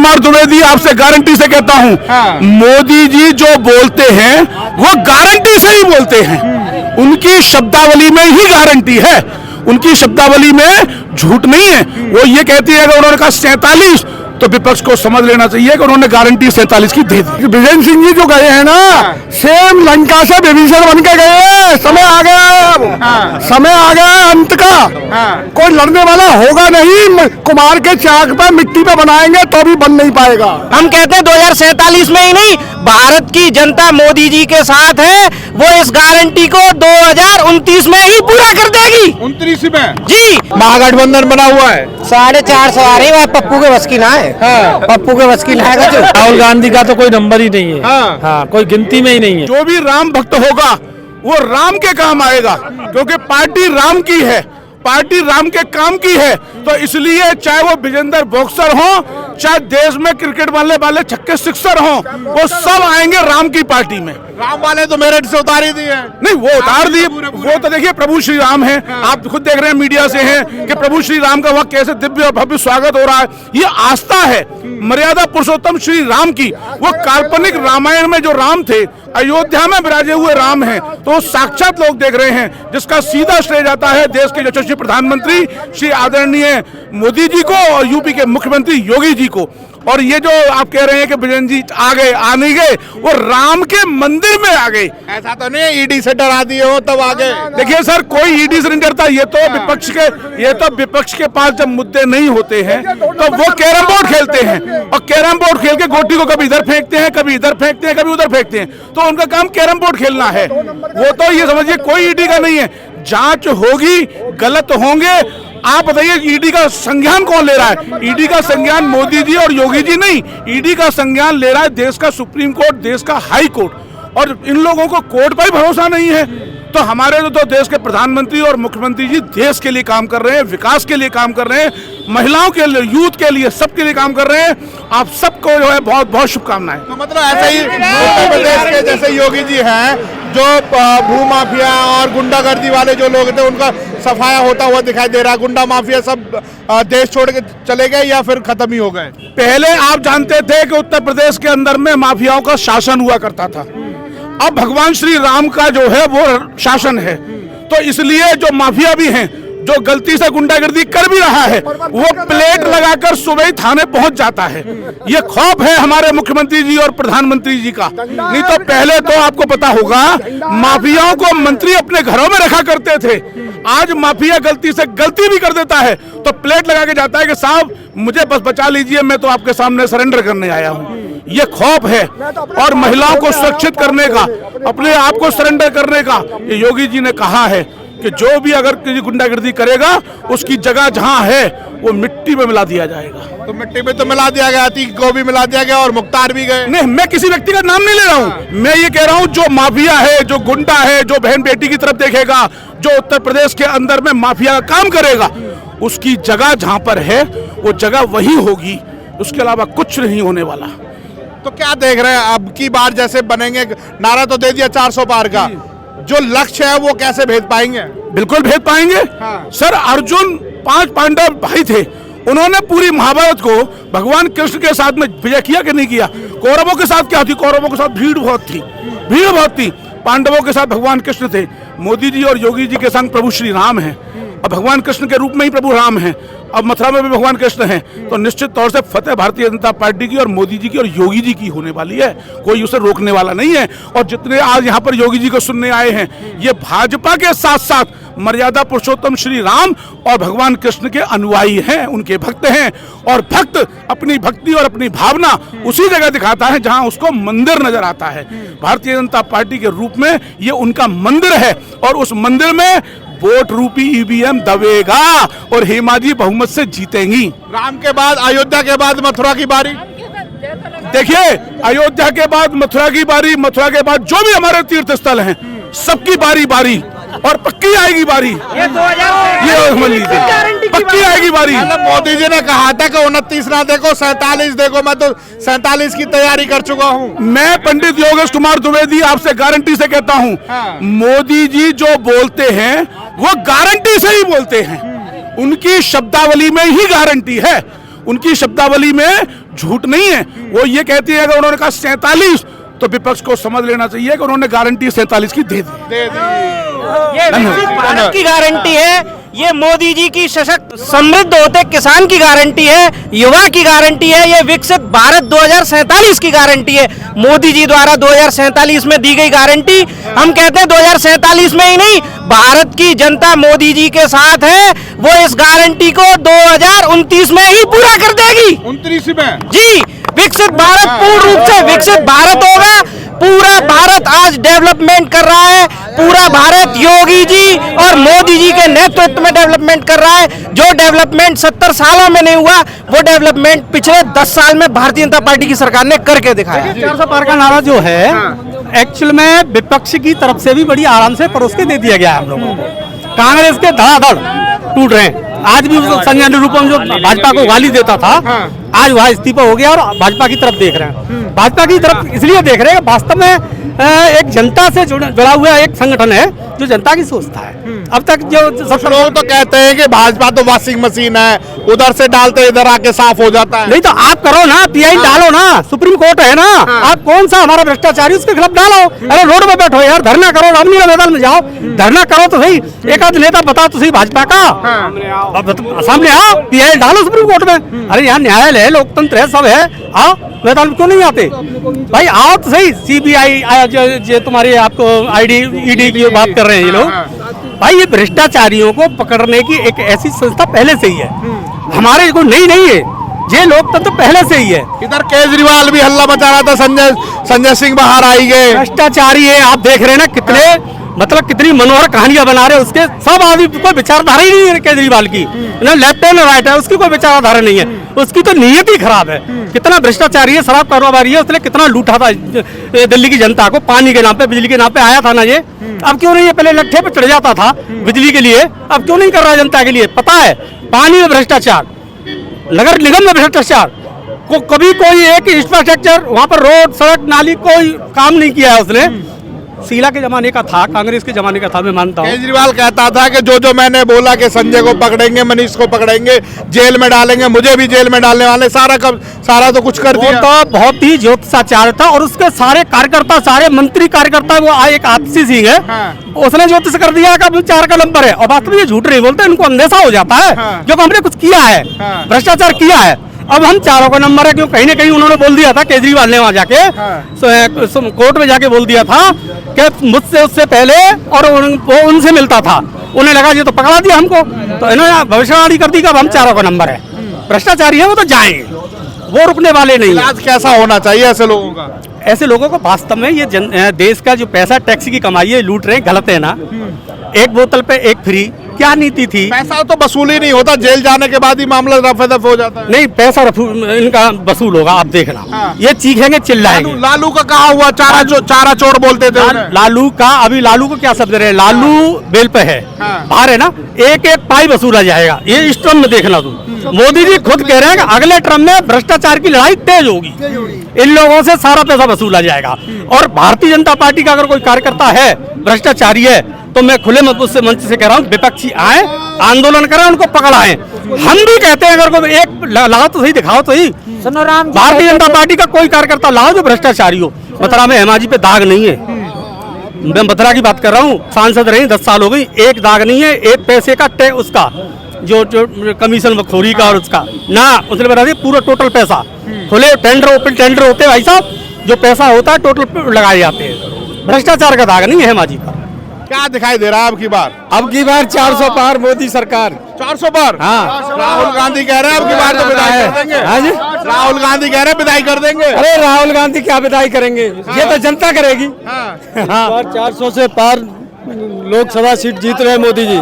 कुमार द्विवेदी आपसे गारंटी से कहता हूँ, हाँ। मोदी जी जो बोलते हैं वो गारंटी से ही बोलते हैं। उनकी शब्दावली में ही गारंटी है, उनकी शब्दावली में झूठ नहीं है। वो ये कहती है कि उन्होंने कहा 47, तो विपक्ष को समझ लेना चाहिए कि उन्होंने गारंटी 47 की दे दी। विजय सिंह जी जो गए हैं ना, सेम लंका से विभीषण बन के गए। समय आ गया है अब, समय आ गया है अंत का। कोई लड़ने वाला होगा नहीं। कुमार के चाक पे मिट्टी पे बनाएंगे तो भी बन नहीं पाएगा। हम कहते हैं 2047 में ही नहीं, भारत की जनता मोदी जी के साथ है। वो इस गारंटी को 2029 में ही पूरा कर देगी। 29 में जी, महागठबंधन बना हुआ है। 450 आ रही है, पप्पू के बस की ना है। पप्पू के बस की लाएगा जो। राहुल गांधी का तो कोई नंबर ही नहीं है। हाँ। कोई गिनती में ही नहीं है। जो भी राम भक्त होगा वो राम के काम आएगा, क्योंकि पार्टी राम की है, पार्टी राम के काम की है। तो इसलिए चाहे वो विजेंद्र बॉक्सर हो, चाहे देश में क्रिकेट वाले छक्के सिक्सर हो, वो सब आएंगे राम की पार्टी में। राम वाले तो मेरिट से उतार ही दिए। नहीं, वो उतार दिए। वो तो देखिए प्रभु श्री राम है, आप खुद देख रहे हैं मीडिया से हैं कि प्रभु श्री राम का वहाँ कैसे दिव्य और भव्य स्वागत हो रहा है। ये आस्था है मर्यादा पुरुषोत्तम श्री राम की। वो काल्पनिक रामायण में जो राम थे, अयोध्या में विराजे हुए राम हैं, तो साक्षात लोग देख रहे हैं, जिसका सीधा श्रेय जाता है देश के यशस्वी प्रधानमंत्री श्री आदरणीय मोदी जी को और यूपी के मुख्यमंत्री योगी जी को। और ये जो आप कह रहे हैं कि बिजन जी आ गए, आ नहीं गए, वो राम के मंदिर में आ गए। ऐसा तो नहीं ईडी से डरा दिए हो तब आ गए। देखिए सर, कोई ईडी से नहीं डरता। ये तो विपक्ष के पास जब मुद्दे नहीं होते हैं तो वो कैरम बोर्ड खेलते हैं, और कैरम बोर्ड खेल के गोटी को कभी इधर फेंकते हैं, कभी इधर फेंकते हैं, कभी उधर फेंकते हैं। तो उनका काम कैरम बोर्ड खेलना है। वो तो ये समझिए कोई ईडी का नहीं है। जांच होगी, गलत होंगे। आप बताइए ईडी का संज्ञान कौन ले रहा है? ईडी का संज्ञान मोदी जी और योगी जी नहीं, ईडी का संज्ञान ले रहा है देश का सुप्रीम कोर्ट, देश का हाई कोर्ट। और इन लोगों को कोर्ट पर ही भरोसा नहीं है। तो हमारे तो देश के प्रधानमंत्री और मुख्यमंत्री जी देश के लिए काम कर रहे हैं, विकास के लिए काम कर रहे हैं, महिलाओं के लिए, यूथ के लिए, सबके लिए काम कर रहे हैं। आप सबको जो है बहुत बहुत शुभकामनाएं। तो मतलब ऐसे ही उत्तर प्रदेश के जैसे योगी जी हैं, जो भू माफिया और गुंडागर्दी वाले जो लोग थे उनका सफाया होता हुआ दिखाई दे रहा है। गुंडा माफिया सब देश छोड़ के चले गए या फिर खत्म ही हो गए? पहले आप जानते थे कि उत्तर प्रदेश के अंदर में माफियाओं का शासन हुआ करता था। अब भगवान श्री राम का जो है वो शासन है। तो इसलिए जो माफिया भी हैं, जो गलती से गुंडागर्दी कर भी रहा है, वो प्लेट लगाकर सुबह ही थाने पहुंच जाता है। ये खौफ है हमारे मुख्यमंत्री जी और प्रधानमंत्री जी का। नहीं तो पहले तो आपको पता होगा, माफियाओं को मंत्री अपने घरों में रखा करते थे। आज माफिया गलती से गलती भी कर देता है तो प्लेट लगा के जाता है कि साहब मुझे बस बचा लीजिए, मैं तो आपके सामने सरेंडर करने आया हूँ। ये खौफ है। और महिलाओं को सुरक्षित करने का, अपने आप को सरेंडर करने का, ये योगी जी ने कहा है कि जो भी अगर किसी गुंडागर्दी करेगा उसकी जगह जहां है वो मिट्टी में मिला दिया जाएगा। तो मिट्टी में तो मिला दिया गया, अतीक को भी मिला दिया गया और मुख्तार भी गए। नहीं, मैं किसी व्यक्ति का नाम नहीं ले रहा हूं। मैं ये कह रहा हूं जो माफिया है, जो गुंडा है, जो बहन बेटी की तरफ देखेगा, जो उत्तर प्रदेश के अंदर में माफिया का काम करेगा, उसकी जगह जहां पर है वो जगह वही होगी। उसके अलावा कुछ नहीं होने वाला। तो क्या देख रहे हैं अब की बार जैसे बनेंगे? नारा तो दे दिया 400 पार का, जो लक्ष्य है वो कैसे भेद पाएंगे? बिल्कुल भेद पाएंगे। हाँ। सर, अर्जुन 5 पांडव भाई थे, उन्होंने पूरी महाभारत को भगवान कृष्ण के साथ में विजय किया कि नहीं किया? कौरवों के साथ क्या थी? कौरवों के साथ भीड़ बहुत थी, भीड़ बहुत थी। पांडवों के साथ भगवान कृष्ण थे। मोदी जी और योगी जी के संग प्रभु श्री राम हैं, अब भगवान कृष्ण के रूप में ही प्रभु राम हैं। अब मथुरा में भी भगवान कृष्ण हैं। तो निश्चित तौर से फतेह भारतीय जनता पार्टी की और मोदी जी की और योगी जी की होने वाली है। कोई उसे रोकने वाला नहीं है। और जितने आज यहाँ पर योगी जी को सुनने आए हैं, ये भाजपा के साथ साथ मर्यादा पुरुषोत्तम श्री राम और भगवान कृष्ण के अनुयायी हैं, उनके भक्त हैं। और भक्त अपनी भक्ति और अपनी भावना उसी जगह दिखाता है जहां उसको मंदिर नजर आता है। भारतीय जनता पार्टी के रूप में ये उनका मंदिर है, और उस मंदिर में वोट रूपी ईवीएम दबेगा और हेमा जी बहुमत से जीतेंगी। राम के बाद, अयोध्या के बाद मथुरा की बारी। देखिए, अयोध्या के बाद मथुरा की बारी, मथुरा के बाद जो भी हमारे तीर्थ स्थल हैं, सबकी बारी बारी और पक्की आएगी बारी। ये समझ लीजिए, पक्की आएगी बारी। मतलब मोदी जी ने कहा था कि 29 ना देखो 47 देखो, मैं तो 47 की तैयारी कर चुका हूँ। मैं पंडित योगेश कुमार द्विवेदी आपसे गारंटी से कहता हूँ, हाँ। मोदी जी जो बोलते हैं वो गारंटी से ही बोलते हैं। उनकी शब्दावली में ही गारंटी है, उनकी शब्दावली में झूठ नहीं है। वो ये कहती है अगर उन्होंने कहा 47 तो विपक्ष को समझ लेना चाहिए कि उन्होंने गारंटी 47 की दे दी। ये विकसित भारत की गारंटी है, ये मोदी जी की सशक्त समृद्ध होते किसान की गारंटी है, युवा की गारंटी है, ये विकसित भारत 2047 की गारंटी है। मोदी जी द्वारा 2047 में दी गई गारंटी, हम कहते हैं 2047 में ही नहीं, भारत की जनता मोदी जी के साथ है, वो इस गारंटी को 2029 में ही पूरा कर देगी। 29 में जी, विकसित भारत पूर्ण रूप से विकसित भारत होगा। पूरा भारत आज डेवलपमेंट कर रहा है, पूरा भारत योगी जी और मोदी जी के नेतृत्व में डेवलपमेंट कर रहा है। जो डेवलपमेंट 70 सालों में नहीं हुआ, वो डेवलपमेंट पिछले 10 साल में भारतीय जनता पार्टी की सरकार ने करके दिखाया। 400 पार का नारा जो है एक्चुअल में विपक्ष की तरफ से भी बड़ी आराम से परोस के दे दिया गया है हम लोगों को। कांग्रेस के धड़ाधड़ टूट रहे हैं। आज भी संजय निरुपम जो भाजपा को गाली देता था, आज वह इस्तीफा हो गया और भाजपा की तरफ देख रहे हैं। भाजपा की तरफ इसलिए देख रहे हैं, वास्तव में एक जनता से जुड़ा हुआ एक संगठन है जो जनता की सोचता है। अब तक जो कुछ लोग तो कहते हैं कि भाजपा तो वॉशिंग मशीन है, उधर से डालते इधर आके साफ हो जाता है। नहीं तो आप करो ना, पीआई डालो ना, सुप्रीम कोर्ट है ना, आप कौन सा हमारा भ्रष्टाचारी उसके खिलाफ डालो। अरे रोड पे बैठो यार, धरना करो, रामलीला मैदान में जाओ, धरना करो तो सही। एक आध नेता बताओ तो सही भाजपा का, सामने आओ, पीआई डालो सुप्रीम कोर्ट में। अरे यहाँ न्यायालय है, लोकतंत्र है, सब है, आओ मैदान में क्यों नहीं आते भाई? आओ तो सही। सीबीआई जो तुम्हारे आपको ईडी की बात कर रहे हैं ये लोग, भाई ये भ्रष्टाचारियों को पकड़ने की एक ऐसी संस्था पहले से ही है, हमारे को नहीं है, ये लोकतंत्र पहले से ही है। इधर केजरीवाल भी हल्ला मचा रहा था, संजय सिंह बाहर आई गए। भ्रष्टाचारी है, आप देख रहे हैं ना कितने मतलब कितनी मनोहर कहानियां बना रहे हैं उसके। सब आदमी कोई विचारधारा ही नहीं है केजरीवाल की, ना लेफ्ट है ना राइट है, उसकी कोई विचारधारा नहीं है, उसकी तो नीयत ही खराब है। कितना भ्रष्टाचारी है, शराब कारोबारी है, उसने कितना लूटा था दिल्ली की जनता को, पानी के नाम पे, बिजली के नाम पे आया था ना ये। अब क्यों नहीं है? पहले लट्ठे पे चढ़ जाता था बिजली के लिए, अब क्यों नहीं कर रहा है जनता के लिए? पता है पानी में भ्रष्टाचार, नगर निगम में भ्रष्टाचार, कभी कोई एक इंफ्रास्ट्रक्चर वहां पर रोड सड़क नाली कोई काम नहीं किया है उसने। शीला के जमाने का था, कांग्रेस के जमाने का था, मैं मानता हूँ। केजरीवाल कहता था कि जो मैंने बोला कि संजय को पकड़ेंगे, मनीष को पकड़ेंगे, जेल में डालेंगे, मुझे भी जेल में डालने वाले, सारा तो कुछ कर दिया। तो बहुत ही ज्योतिषाचार्य था और उसके सारे कार्यकर्ता, सारे मंत्री कार्यकर्ता, वो एक आपसी सिंह है, उसने ज्योतिष कर दिया कि 4 का नंबर है। और वास्तव में ये झूठ नहीं बोलते, इनको अंदेशा हो जाता है जो हमने कुछ किया है, भ्रष्टाचार किया है। अब हम 4 का नंबर है, क्यों कहीं ना कहीं उन्होंने बोल दिया था, केजरीवाल ने वहां जाके कोर्ट में जाके बोल दिया था कि मुझसे उससे पहले और वो उनसे मिलता था, उन्हें लगा ये तो पकड़ा दिया हमको, तो इन्होंने भविष्यवाणी कर दी कि अब हम 4 का नंबर है। भ्रष्टाचारी है वो तो जाएंगे, वो रुकने वाले नहीं है। इलाज कैसा होना चाहिए ऐसे लोगों का? ऐसे लोगों को वास्तव में ये देश का जो पैसा टैक्स की कमाई है लूट रहे हैं, गलत है ना। एक बोतल पे एक फ्री, क्या नीति थी? पैसा तो वसूल ही नहीं होता, जेल जाने के बाद ही मामला रफे दफे हो जाता है। नहीं, पैसा इनका वसूल होगा, आप देखना। ये चीखेंगे चिल्लाएंगे। लालू का कहा हुआ चारा चोर बोलते थे उन्हें। लालू का, अभी लालू को क्या शब्द रहे, लालू बेल पे है, बाहर है ना, एक एक पाई वसूला जाएगा। ये इस टर्म में देखना तुम, मोदी जी खुद कह रहे हैं कि अगले टर्म में भ्रष्टाचार की लड़ाई तेज होगी, इन लोगों से सारा पैसा वसूला जाएगा। और भारतीय जनता पार्टी का अगर कोई कार्यकर्ता है भ्रष्टाचारी है, तो मैं खुले मंच से कह रहा हूँ, विपक्षी आए, आंदोलन करें, उनको पकड़ाएं। हम भी कहते हैं अगर कोई एक लाओ तो सही, दिखाओ तो सही, भारतीय जनता पार्टी का कोई कार्यकर्ता लाओ जो भ्रष्टाचारी हो। मथुरा में हेमा जी पे दाग नहीं है, मैं मथुरा की बात कर रहा हूँ, सांसद रही 10 साल हो गई, एक दाग नहीं है, एक पैसे का उसका जो कमीशन बखोरी का और उसका ना, उसने बता दिया पूरा टोटल पैसा, खुले टेंडर, ओपन टेंडर होते हैं भाई साहब, जो पैसा होता है टोटल लगाए जाते हैं। भ्रष्टाचार का दाग नहीं है हेमा जी का। क्या दिखाई दे रहा है अब की बार? 400 पार मोदी सरकार। 400 पार? हाँ। राहुल गांधी कह रहे हैं अब की बार तो विदाई कर देंगे। हाँ जी, राहुल गांधी कह रहे हैं विदाई कर देंगे। अरे राहुल गांधी क्या विदाई करेंगे, ये तो जनता करेगी। हाँ। 400 से पार लोकसभा सीट जीत रहे मोदी जी।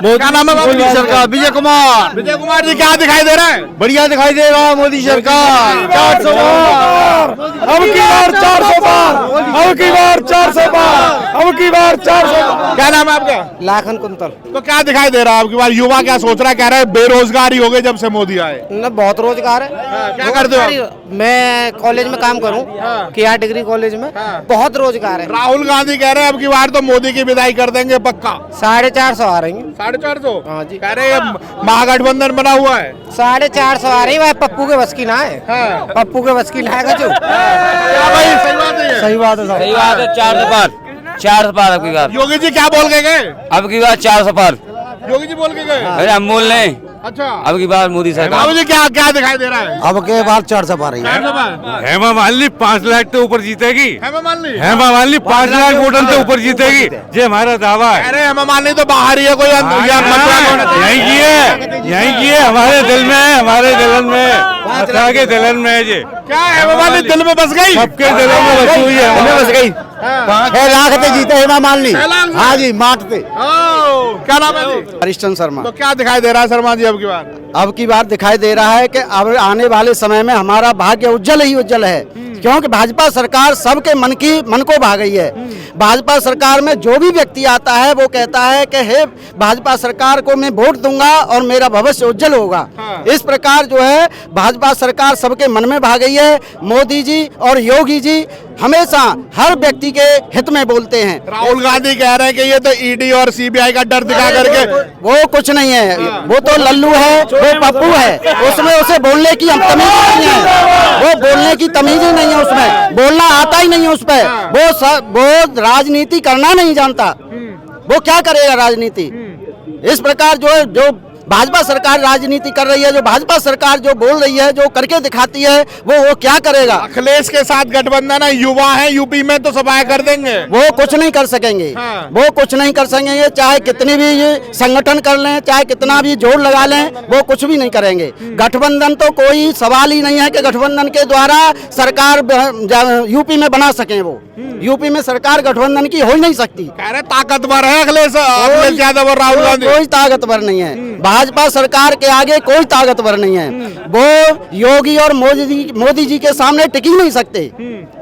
क्या नाम है मोदी सरकार? विजय कुमार। विजय कुमार जी, क्या दिखाई दे रहा है? बढ़िया दिखाई दे रहा है मोदी सरकार। 400 पार, अब की बार 400 पार, अब की बार 400 पार, अब की बार 400। क्या नाम है आपका? लाखन कुंतल। तो क्या दिखाई दे रहा है आपकी बार? युवा क्या सोच रहा है? कह रहे हैं बेरोजगारी हो गई जब से मोदी आए। न बहुत रोजगार है। क्या करते हो? मैं कॉलेज में काम करूं, KR डिग्री कॉलेज में, बहुत रोजगार है। राहुल गांधी कह रहे हैं अब की बार तो मोदी की विदाई कर देंगे पक्का। 450 आ रही है। 450? हाँ जी। कह रहे हैं महागठबंधन बना हुआ है। 450 आ रही है, पप्पू के बस की ना है। हाँ। पप्पू के बस की ना है गजू। क्या भाई सही बात है ये? सही बात है, सही बात है। 400 पार अब की बार, योगी जी क्या बोल के गए? अब की बार 400 पार। योगी जी बोल के गए? अरे अमूल नहीं, अच्छा। अब की बार मोदी सरकार। बाबू जी क्या क्या दिखाई दे रहा है? अब के बाद 400 पा रही है। 400 पार। हेमा मालिनी 5 लाख के ऊपर जीतेगी। हेमा मालिनी? हेमा मालिनी 5 लाख वोटों से ऊपर जीतेगी, ये हमारा दावा है। अरे हेमा मालिनी तो बाहर ही है, कोई यही की है, हमारे दिल में है, हमारे दिलन में, अच्छा के दिलन में है ये। क्या हेमा मालिनी दिल में बस गई? सबके दिलों में बसी हुई है, बस गई। 6 लाख से जीते हेमा मालिनी। 6 लाख से? हाँ जी, मारते। क्या नाम है जी? हरिश्चंद्र शर्मा। तो क्या दिखाई दे रहा है शर्मा जी अब की बार? अब की बार दिखाई दे रहा है कि अब आने वाले समय में हमारा भाग्य उज्जवल ही उज्जवल है, क्योंकि भाजपा सरकार सबके मन को भा गई है। भाजपा सरकार में जो भी व्यक्ति आता है वो कहता है कि हे भाजपा सरकार को मैं वोट दूंगा और मेरा भविष्य उज्जवल होगा। इस प्रकार जो है भाजपा सरकार सबके मन में भा गई है। मोदी जी और योगी जी हमेशा हर व्यक्ति के हित में बोलते हैं। राहुल गांधी कह रहे हैं कि ये तो ईडी और सीबीआई का डर दिखा करके। वो कुछ नहीं है, वो तो लल्लू है, वो पप्पू है, उसमें उसे बोलने की तमीज नहीं है, वो बोलने की तमीज ही नहीं है, उसमें बोलना आता ही नहीं है उस पर। वो राजनीति करना नहीं जानता, वो क्या करेगा राजनीति। इस प्रकार जो भाजपा सरकार राजनीति कर रही है, जो भाजपा सरकार जो बोल रही है, जो करके दिखाती है, वो क्या करेगा। अखिलेश के साथ गठबंधन है, युवा है यूपी में तो सफाया कर देंगे। वो कुछ नहीं कर सकेंगे। हाँ। वो कुछ नहीं कर सकेंगे, चाहे कितनी भी ये संगठन कर लें, चाहे कितना भी जोर लगा लें, वो कुछ भी नहीं करेंगे। गठबंधन तो कोई सवाल ही नहीं है कि गठबंधन के द्वारा सरकार यूपी में बना सकें। वो यूपी में सरकार गठबंधन की हो ही नहीं सकती। कह रहे ताकतवर है अखिलेश यादव और राहुल गांधी। कोई ताकतवर नहीं है, भाजपा सरकार के आगे कोई ताकतवर नहीं है। वो योगी और मोदी जी के सामने टिक ही नहीं सकते,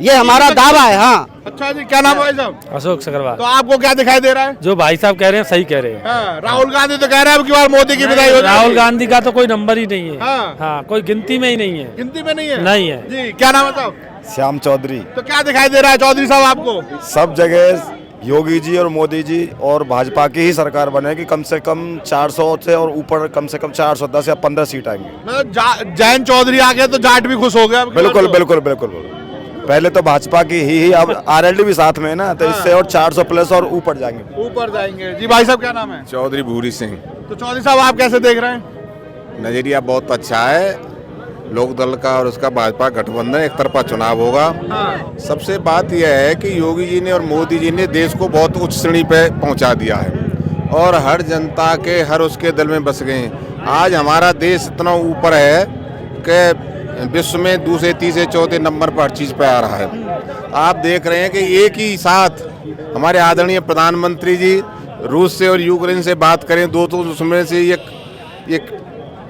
ये हमारा दावा है। हाँ। अच्छा जी, क्या नाम है भाई साहब? अशोक सगरवाल। तो आपको क्या दिखाई दे रहा है? जो भाई साहब कह रहे हैं सही कह रहे हैं। हाँ, राहुल गांधी तो कह रहे हैं अब की बार मोदी की विदाई हो जाएगी। राहुल गांधी का तो कोई नंबर ही नहीं है। हाँ। हाँ, कोई गिनती में ही नहीं है। गिनती में नहीं है? नहीं है। जी, क्या नाम है साहब? श्याम चौधरी। तो क्या दिखाई दे रहा है चौधरी साहब आपको? सब जगह योगी जी और मोदी जी और भाजपा की ही सरकार बनेगी। कम से कम 400 से और ऊपर कम से कम 410 या 15 सीट आएंगी। मतलब जैन चौधरी आ गए तो जाट भी खुश हो गया। बिल्कुल बिल्कुल बिल्कुल। पहले तो भाजपा की ही अब आरएलडी भी साथ में है ना, तो इससे और 400 प्लस और ऊपर जाएंगे। ऊपर जाएंगे। जी भाई साहब क्या नाम है? चौधरी भूरी सिंह। तो चौधरी साहब आप कैसे देख रहे हैं? नजरिया बहुत अच्छा है। लोक दल का और उसका भाजपा गठबंधन एक तरफा चुनाव होगा। सबसे बात यह है कि योगी जी ने और मोदी जी ने देश को बहुत उच्च श्रेणी पे पहुंचा दिया है और हर जनता के हर उसके दिल में बस गए। आज हमारा देश इतना ऊपर है कि विश्व में दूसरे तीसरे चौथे नंबर पर हर चीज़ पे आ रहा है। आप देख रहे हैं कि एक ही साथ हमारे आदरणीय प्रधानमंत्री जी रूस से और यूक्रेन से बात करें, दो तो उसमें से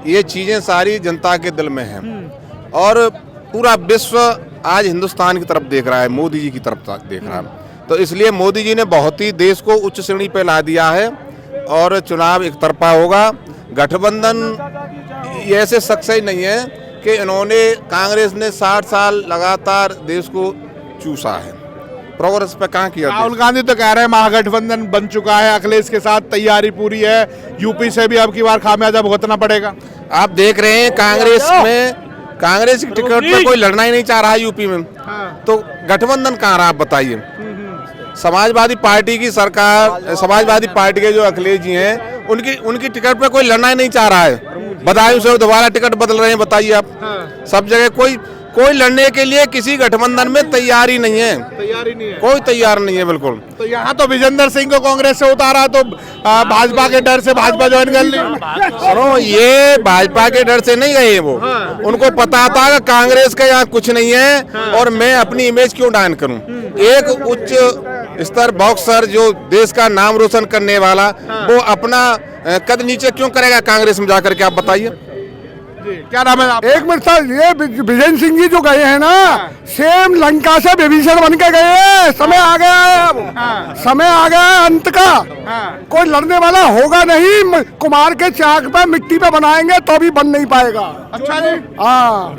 ये चीज़ें सारी जनता के दिल में हैं और पूरा विश्व आज हिंदुस्तान की तरफ देख रहा है, मोदी जी की तरफ देख रहा है। तो इसलिए मोदी जी ने बहुत ही देश को उच्च श्रेणी पे ला दिया है और चुनाव एक तरफा होगा। गठबंधन ऐसे सक्सेस नहीं है कि इन्होंने कांग्रेस ने 60 साल लगातार देश को चूसा है, प्रोग्रेस पे कहाँ किया। राहुल गांधी तो कह रहे हैं महागठबंधन बन चुका है, अखिलेश के साथ तैयारी पूरी है, यूपी से भी अब की बार खामियाजा भुगतना पड़ेगा। आप देख रहे हैं कांग्रेस की टिकट पे कोई लड़ना ही नहीं चाह रहा है यूपी में। तो गठबंधन कहाँ रहा आप बताइए। समाजवादी पार्टी की सरकार, समाजवादी पार्टी के जो अखिलेश जी हैं उनकी टिकट पे कोई लड़ना ही नहीं चाह रहा है। बदायूं से दोबारा टिकट बदल रहे हैं, बताइए आप। सब जगह कोई लड़ने के लिए किसी गठबंधन में तैयारी नहीं है, कोई तैयार नहीं है बिल्कुल। तो यहाँ तो विजेंद्र सिंह को कांग्रेस से उतारा तो भाजपा के डर से भाजपा ज्वाइन कर ली। सुनो, ये भाजपा के डर से नहीं गए वो, उनको पता था कि कांग्रेस का यहाँ कुछ नहीं है और मैं अपनी इमेज क्यों डाउन करूं। एक उच्च स्तर बॉक्सर जो देश का नाम रोशन करने वाला, वो अपना कद नीचे क्यों करेगा कांग्रेस में जाकर के, आप बताइए। क्या नाम है आप? एक मिनट सर, ये विजेंद्र सिंह जी जो गए हैं ना, सेम लंका से विभीषण बन के गए हैं। समय आ गया है अब, समय आ गया है अंत का। कोई लड़ने वाला होगा नहीं, कुमार के चाक पे मिट्टी पे बनाएंगे तो भी बन नहीं पाएगा। अच्छा जी। हाँ,